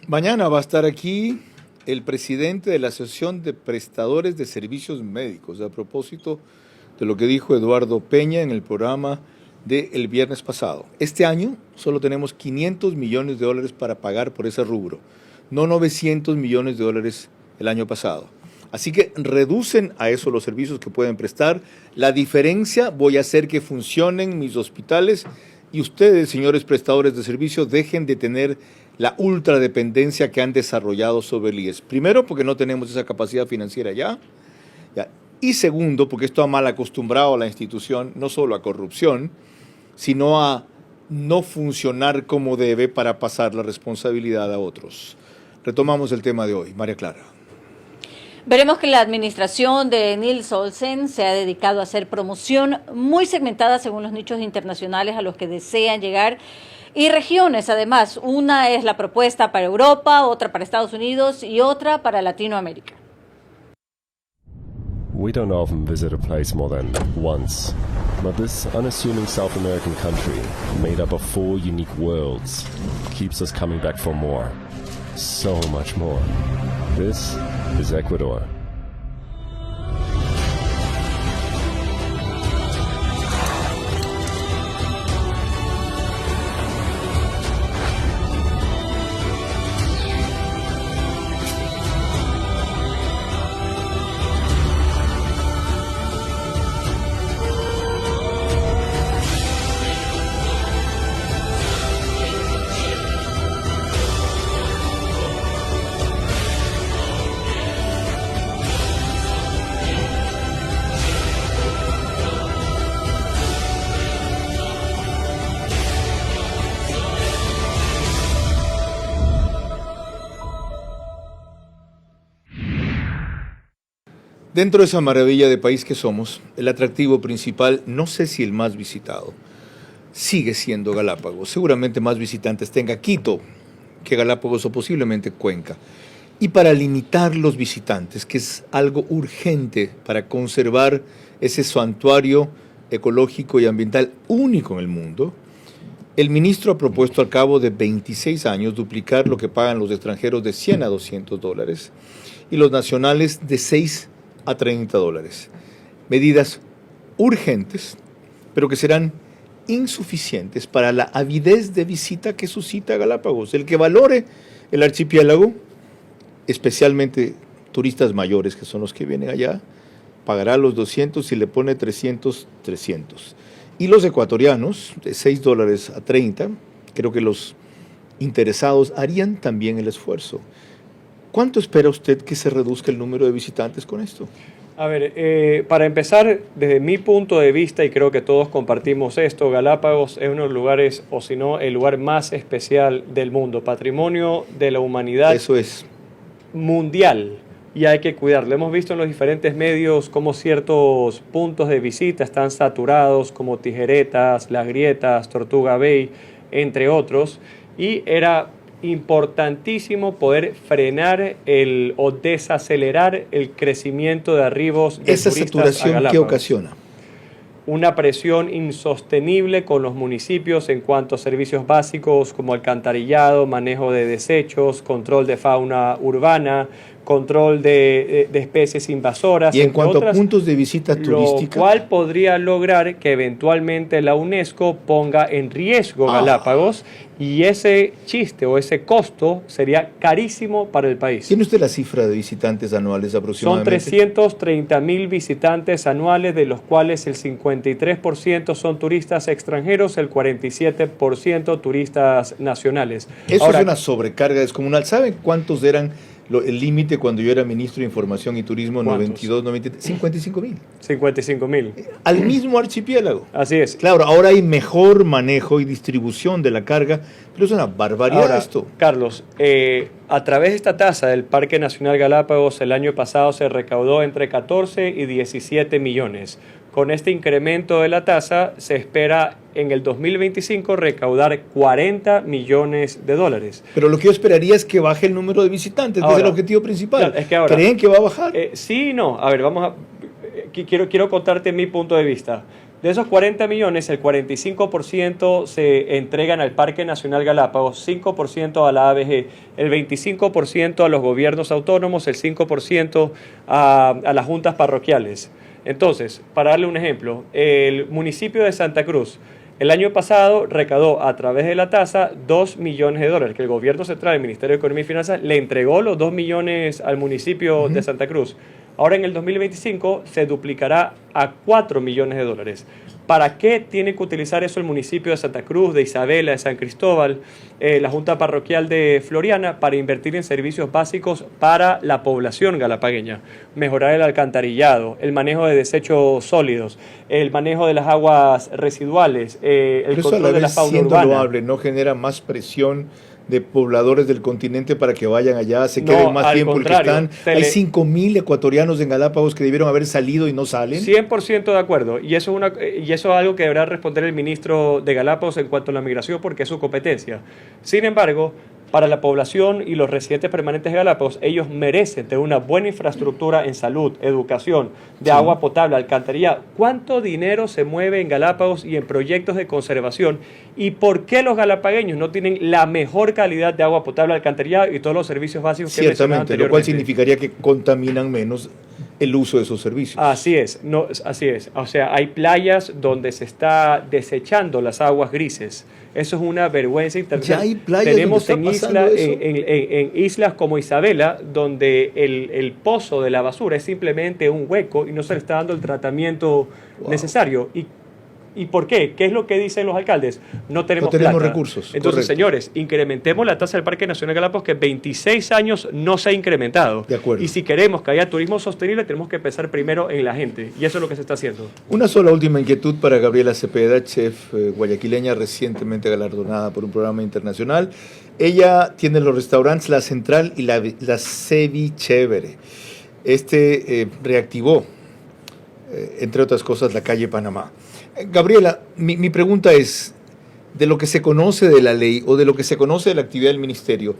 Mañana va a estar aquí el presidente de la Asociación de Prestadores de Servicios Médicos, a propósito de lo que dijo Eduardo Peña en el programa del viernes pasado. Este año solo tenemos 500 millones de dólares para pagar por ese rubro, no 900 millones de dólares el año pasado. Así que reducen a eso los servicios que pueden prestar. La diferencia voy a hacer que funcionen mis hospitales y ustedes, señores prestadores de servicios, dejen de tener la ultradependencia que han desarrollado sobre el IES. Primero, porque no tenemos esa capacidad financiera ya. Y segundo, porque esto ha mal acostumbrado a la institución, no solo a corrupción, sino a no funcionar como debe para pasar la responsabilidad a otros. Retomamos el tema de hoy. María Clara. Veremos que la administración de Nils Olsen se ha dedicado a hacer promoción muy segmentada según los nichos internacionales a los que desean llegar y regiones además. Una es la propuesta para Europa, otra para Estados Unidos y otra para Latinoamérica. We don't often visit a place more than once, but this unassuming South American country, made up of 4 unique worlds, keeps us coming back for more. So much more. This is Ecuador. Dentro de esa maravilla de país que somos, el atractivo principal, no sé si el más visitado, sigue siendo Galápagos. Seguramente más visitantes tenga Quito que Galápagos o posiblemente Cuenca. Y para limitar los visitantes, que es algo urgente para conservar ese santuario ecológico y ambiental único en el mundo, el ministro ha propuesto al cabo de 26 años duplicar lo que pagan los extranjeros de 100 a 200 dólares y los nacionales de 6 a 30 dólares. Medidas urgentes, pero que serán insuficientes para la avidez de visita que suscita Galápagos. El que valore El archipiélago, especialmente turistas mayores, que son los que vienen allá, pagará los 200 y le pone 300. Y los ecuatorianos, de $6 a 30, creo que los interesados harían también el esfuerzo. ¿Cuánto espera usted que se reduzca el número de visitantes con esto? A ver, para empezar, desde mi punto de vista, y creo que todos compartimos esto, Galápagos es uno de los lugares, o si no, el lugar más especial del mundo, patrimonio de la humanidad. Eso es. Mundial, y hay que cuidarlo. Hemos visto en los diferentes medios cómo ciertos puntos de visita están saturados, como Tijeretas, Las Grietas, Tortuga Bay, entre otros, y era importantísimo poder frenar o desacelerar el crecimiento de arribos de esa turistas saturación a Galápagos. ¿Qué ocasiona? Una presión insostenible con los municipios en cuanto a servicios básicos como alcantarillado, manejo de desechos, control de fauna urbana, control de especies invasoras. Y en cuanto otras, a puntos de visita turística, lo cual podría lograr que eventualmente la UNESCO ponga en riesgo Galápagos, y ese chiste o ese costo sería carísimo para el país. ¿Tiene usted la cifra de visitantes anuales aproximadamente? Son 330.000 visitantes anuales, de los cuales el 53% son turistas extranjeros, el 47% turistas nacionales. Eso Ahora, es una sobrecarga descomunal. ¿Saben cuántos eran el límite cuando yo era ministro de Información y Turismo? 92, 93, 55.000. 55.000. Al mismo archipiélago. Así es. Claro, ahora hay mejor manejo y distribución de la carga, pero es una barbaridad ahora, esto. Carlos, a través de esta tasa del Parque Nacional Galápagos, el año pasado se recaudó entre 14 y 17 millones. Con este incremento de la tasa, se espera en el 2025 recaudar 40 millones de dólares. Pero lo que yo esperaría es que baje el número de visitantes, ahora, que es el objetivo principal. Claro, es que ahora, ¿creen que va a bajar? Sí y no. A ver, quiero contarte mi punto de vista. De esos 40 millones, el 45% se entregan al Parque Nacional Galápagos, 5% a la ABG, el 25% a los gobiernos autónomos, el 5% a las juntas parroquiales. Entonces, para darle un ejemplo, el municipio de Santa Cruz el año pasado recaudó a través de la tasa 2 millones de dólares, que el gobierno central, el Ministerio de Economía y Finanzas, le entregó los 2 millones al municipio de Santa Cruz. Ahora en el 2025 se duplicará a 4 millones de dólares. ¿Para qué tiene que utilizar eso el municipio de Santa Cruz, de Isabela, de San Cristóbal, la Junta Parroquial de Floriana? Para invertir en servicios básicos para la población galapagueña. Mejorar el alcantarillado, el manejo de desechos sólidos, el manejo de las aguas residuales, el control de la fauna siendo urbana. Loable, ¿no genera más presión de pobladores del continente para que vayan allá, se queden más tiempo el que están? Hay 5.000 ecuatorianos en Galápagos que debieron haber salido y no salen. 100% de acuerdo, y eso es algo que deberá responder el ministro de Galápagos en cuanto a la migración, porque es su competencia. Sin embargo, para la población y los residentes permanentes de Galápagos, ellos merecen tener una buena infraestructura en salud, educación, de agua potable, alcantarillado. ¿Cuánto dinero se mueve en Galápagos y en proyectos de conservación? ¿Y por qué los galapagueños no tienen la mejor calidad de agua potable, alcantarillado y todos los servicios básicos que mencionaba anteriormente? Lo cual significaría que contaminan menos el uso de esos servicios. Así es. O sea, hay playas donde se está desechando las aguas grises. Eso es una vergüenza internacional. Ya hay playas Tenemos donde está pasando eso. en islas como Isabela, donde el pozo de la basura es simplemente un hueco y no se le está dando el tratamiento necesario. ¿Y por qué? ¿Qué es lo que dicen los alcaldes? No tenemos plata. Recursos. Entonces, correcto. señores, incrementemos la tasa del Parque Nacional Galápagos, que 26 años no se ha incrementado. De acuerdo. Y si queremos que haya turismo sostenible, tenemos que pensar primero en la gente. Y eso es lo que se está haciendo. Una sola última inquietud para Gabriela Cepeda, chef guayaquileña, recientemente galardonada por un programa internacional. Ella tiene los restaurantes La Central y la Cevichevere. Reactivó, entre otras cosas, la calle Panamá. Gabriela, mi pregunta es, de lo que se conoce de la ley o de lo que se conoce de la actividad del ministerio,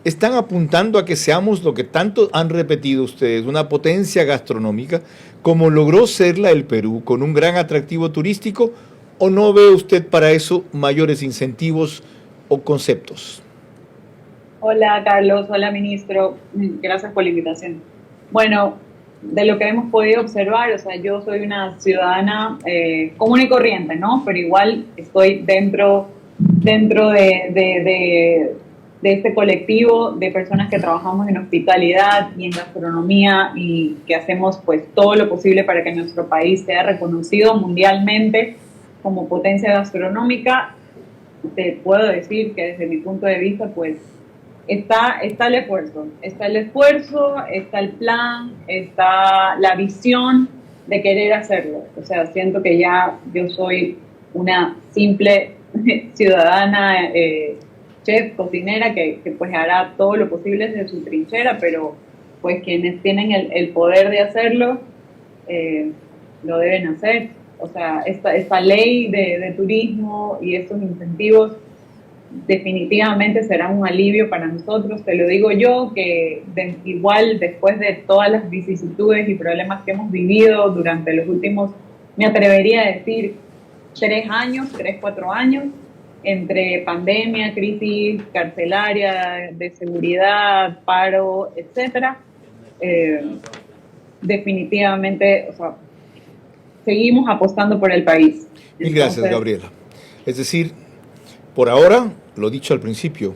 ¿están apuntando a que seamos lo que tanto han repetido ustedes, una potencia gastronómica, como logró serla el Perú, con un gran atractivo turístico, o no ve usted para eso mayores incentivos o conceptos? Hola Carlos, hola ministro, gracias por la invitación. Bueno, de lo que hemos podido observar, o sea, yo soy una ciudadana común y corriente, ¿no? Pero igual estoy dentro de este colectivo de personas que trabajamos en hospitalidad y en gastronomía y que hacemos pues todo lo posible para que nuestro país sea reconocido mundialmente como potencia gastronómica. Te puedo decir que desde mi punto de vista pues está el esfuerzo, está el plan, está la visión de querer hacerlo. O sea, siento que ya yo soy una simple ciudadana, chef, cocinera, que pues hará todo lo posible desde su trinchera, pero pues quienes tienen el poder de hacerlo, lo deben hacer. O sea, esta ley de turismo y estos incentivos definitivamente serán un alivio para nosotros. Te lo digo yo, que igual después de todas las vicisitudes y problemas que hemos vivido durante los últimos, me atrevería a decir, 4 años, entre pandemia, crisis carcelaria, de seguridad, paro, etcétera, definitivamente, o sea, seguimos apostando por el país. Mil gracias, Gabriela. Es decir, por ahora, lo dicho al principio,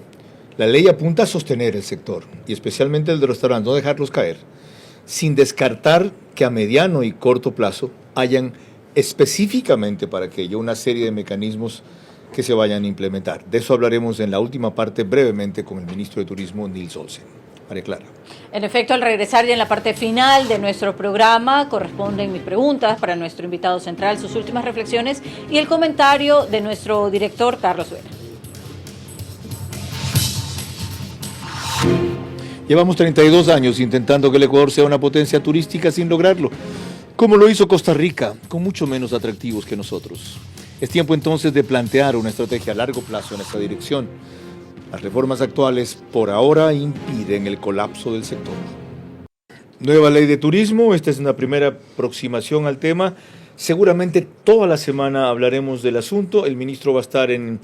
la ley apunta a sostener el sector, y especialmente el de restaurantes, no dejarlos caer, sin descartar que a mediano y corto plazo hayan específicamente para aquello una serie de mecanismos que se vayan a implementar. De eso hablaremos en la última parte brevemente con el ministro de Turismo, Nils Olsen. María Clara. En efecto, al regresar ya en la parte final de nuestro programa, corresponden mis preguntas para nuestro invitado central, sus últimas reflexiones y el comentario de nuestro director, Carlos Vera. Llevamos 32 años intentando que el Ecuador sea una potencia turística sin lograrlo, como lo hizo Costa Rica, con mucho menos atractivos que nosotros. Es tiempo entonces de plantear una estrategia a largo plazo en esta dirección. Las reformas actuales por ahora impiden el colapso del sector. Nueva ley de turismo, esta es una primera aproximación al tema. Seguramente toda la semana hablaremos del asunto. El ministro va a estar en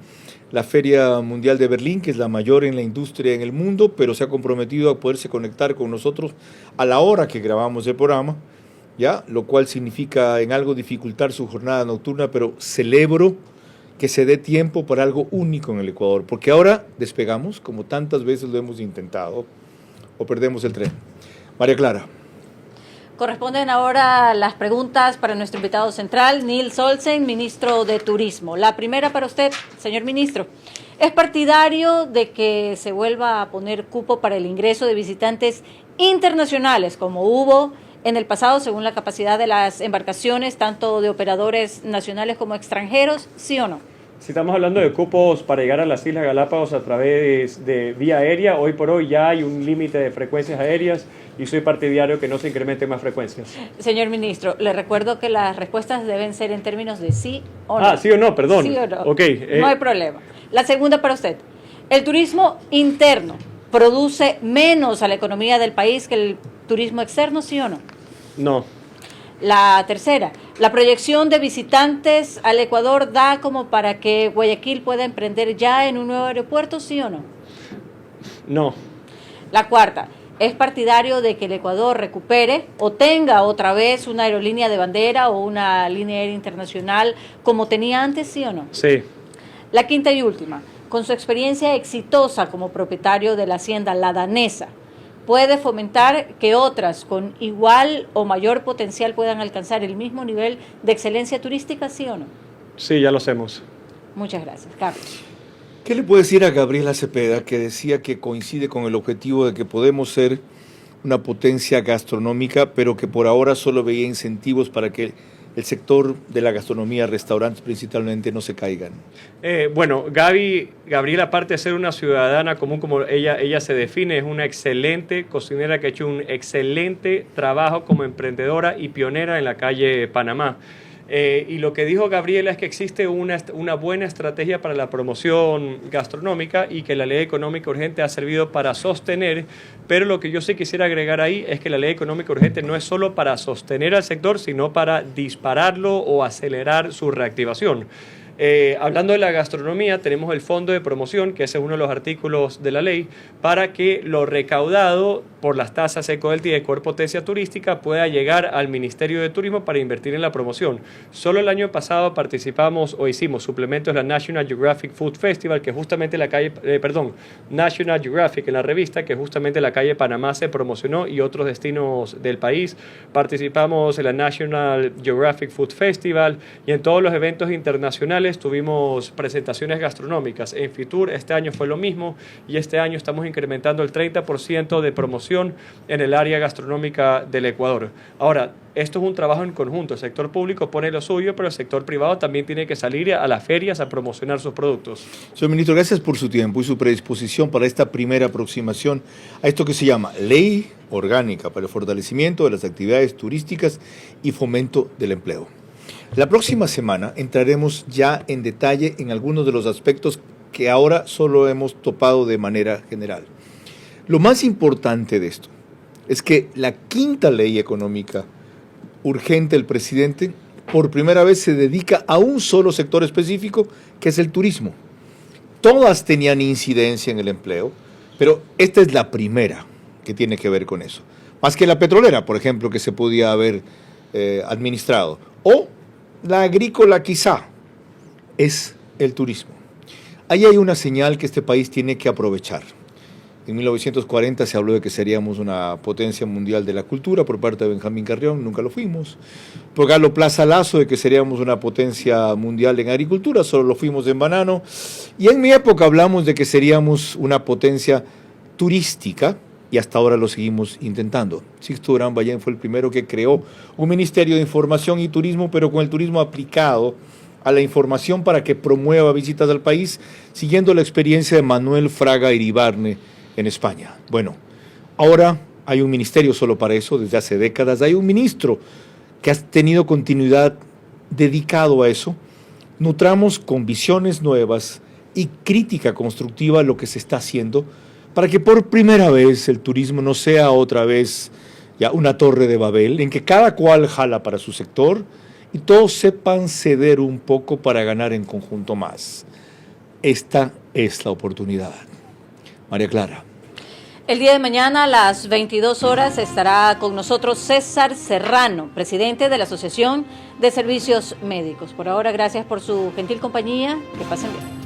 la Feria Mundial de Berlín, que es la mayor en la industria en el mundo, pero se ha comprometido a poderse conectar con nosotros a la hora que grabamos el programa, ¿ya? Lo cual significa en algo dificultar su jornada nocturna, pero celebro que se dé tiempo para algo único en el Ecuador, porque ahora despegamos, como tantas veces lo hemos intentado, o perdemos el tren. María Clara. Corresponden ahora las preguntas para nuestro invitado central, Nils Olsen, ministro de Turismo. La primera para usted, señor ministro. ¿Es partidario de que se vuelva a poner cupo para el ingreso de visitantes internacionales, como hubo en el pasado, según la capacidad de las embarcaciones, tanto de operadores nacionales como extranjeros, sí o no? Si estamos hablando de cupos para llegar a las Islas Galápagos a través de vía aérea, hoy por hoy ya hay un límite de frecuencias aéreas y soy partidario que no se incrementen más frecuencias. Señor ministro, le recuerdo que las respuestas deben ser en términos de sí o no. Ah, sí o no, perdón. Sí o no. Okay, no hay problema. La segunda para usted. ¿El turismo interno produce menos a la economía del país que el turismo externo, sí o no? No. La tercera, ¿la proyección de visitantes al Ecuador da como para que Guayaquil pueda emprender ya en un nuevo aeropuerto, sí o no? No. La cuarta, ¿es partidario de que el Ecuador recupere o tenga otra vez una aerolínea de bandera o una línea aérea internacional como tenía antes, sí o no? Sí. La quinta y última, con su experiencia exitosa como propietario de la hacienda La Danesa, ¿puede fomentar que otras con igual o mayor potencial puedan alcanzar el mismo nivel de excelencia turística, sí o no? Sí, ya lo hacemos. Muchas gracias. Carlos. ¿Qué le puede decir a Gabriela Cepeda, que decía que coincide con el objetivo de que podemos ser una potencia gastronómica, pero que por ahora solo veía incentivos para que el sector de la gastronomía, restaurantes principalmente, no se caigan? Bueno, Gabriela, aparte de ser una ciudadana común como ella se define, es una excelente cocinera que ha hecho un excelente trabajo como emprendedora y pionera en la calle Panamá. Y lo que dijo Gabriela es que existe una buena estrategia para la promoción gastronómica y que la ley económica urgente ha servido para sostener, pero lo que yo sí quisiera agregar ahí es que la ley económica urgente no es solo para sostener al sector, sino para dispararlo o acelerar su reactivación. Hablando de la gastronomía, tenemos el fondo de promoción, que ese es uno de los artículos de la ley, para que lo recaudado por las tasas Ecodelta y de Core Potencia Turística pueda llegar al Ministerio de Turismo para invertir en la promoción. Solo el año pasado participamos o hicimos suplementos de la National Geographic Food Festival, que justamente la calle, National Geographic en la revista, que justamente la calle Panamá se promocionó y otros destinos del país. Participamos en la National Geographic Food Festival y en todos los eventos internacionales tuvimos presentaciones gastronómicas. En Fitur este año fue lo mismo y este año estamos incrementando el 30% de promoción en el área gastronómica del Ecuador. Ahora, esto es un trabajo en conjunto. El sector público pone lo suyo, pero el sector privado también tiene que salir a las ferias a promocionar sus productos. Señor ministro, gracias por su tiempo y su predisposición para esta primera aproximación a esto que se llama Ley Orgánica para el Fortalecimiento de las Actividades Turísticas y Fomento del Empleo. La próxima semana entraremos ya en detalle en algunos de los aspectos que ahora solo hemos topado de manera general. Lo más importante de esto es que la quinta ley económica urgente del presidente por primera vez se dedica a un solo sector específico, que es el turismo. Todas tenían incidencia en el empleo, pero esta es la primera que tiene que ver con eso. Más que la petrolera, por ejemplo, que se podía haber administrado. O la agrícola quizá, es el turismo. Ahí hay una señal que este país tiene que aprovechar. En 1940 se habló de que seríamos una potencia mundial de la cultura por parte de Benjamín Carrión, nunca lo fuimos. Por Galo Plaza Lazo de que seríamos una potencia mundial en agricultura, solo lo fuimos en banano. Y en mi época hablamos de que seríamos una potencia turística y hasta ahora lo seguimos intentando. Sixto Durán Ballén fue el primero que creó un Ministerio de Información y Turismo, pero con el turismo aplicado a la información para que promueva visitas al país, siguiendo la experiencia de Manuel Fraga Iribarne en España. Bueno, ahora hay un ministerio solo para eso, desde hace décadas. Hay un ministro que ha tenido continuidad dedicado a eso. Nutramos con visiones nuevas y crítica constructiva lo que se está haciendo para que por primera vez el turismo no sea otra vez ya una torre de Babel, en que cada cual jala para su sector y todos sepan ceder un poco para ganar en conjunto más. Esta es la oportunidad. María Clara. El día de mañana a las 22 horas estará con nosotros César Serrano, presidente de la Asociación de Servicios Médicos. Por ahora, gracias por su gentil compañía. Que pasen bien.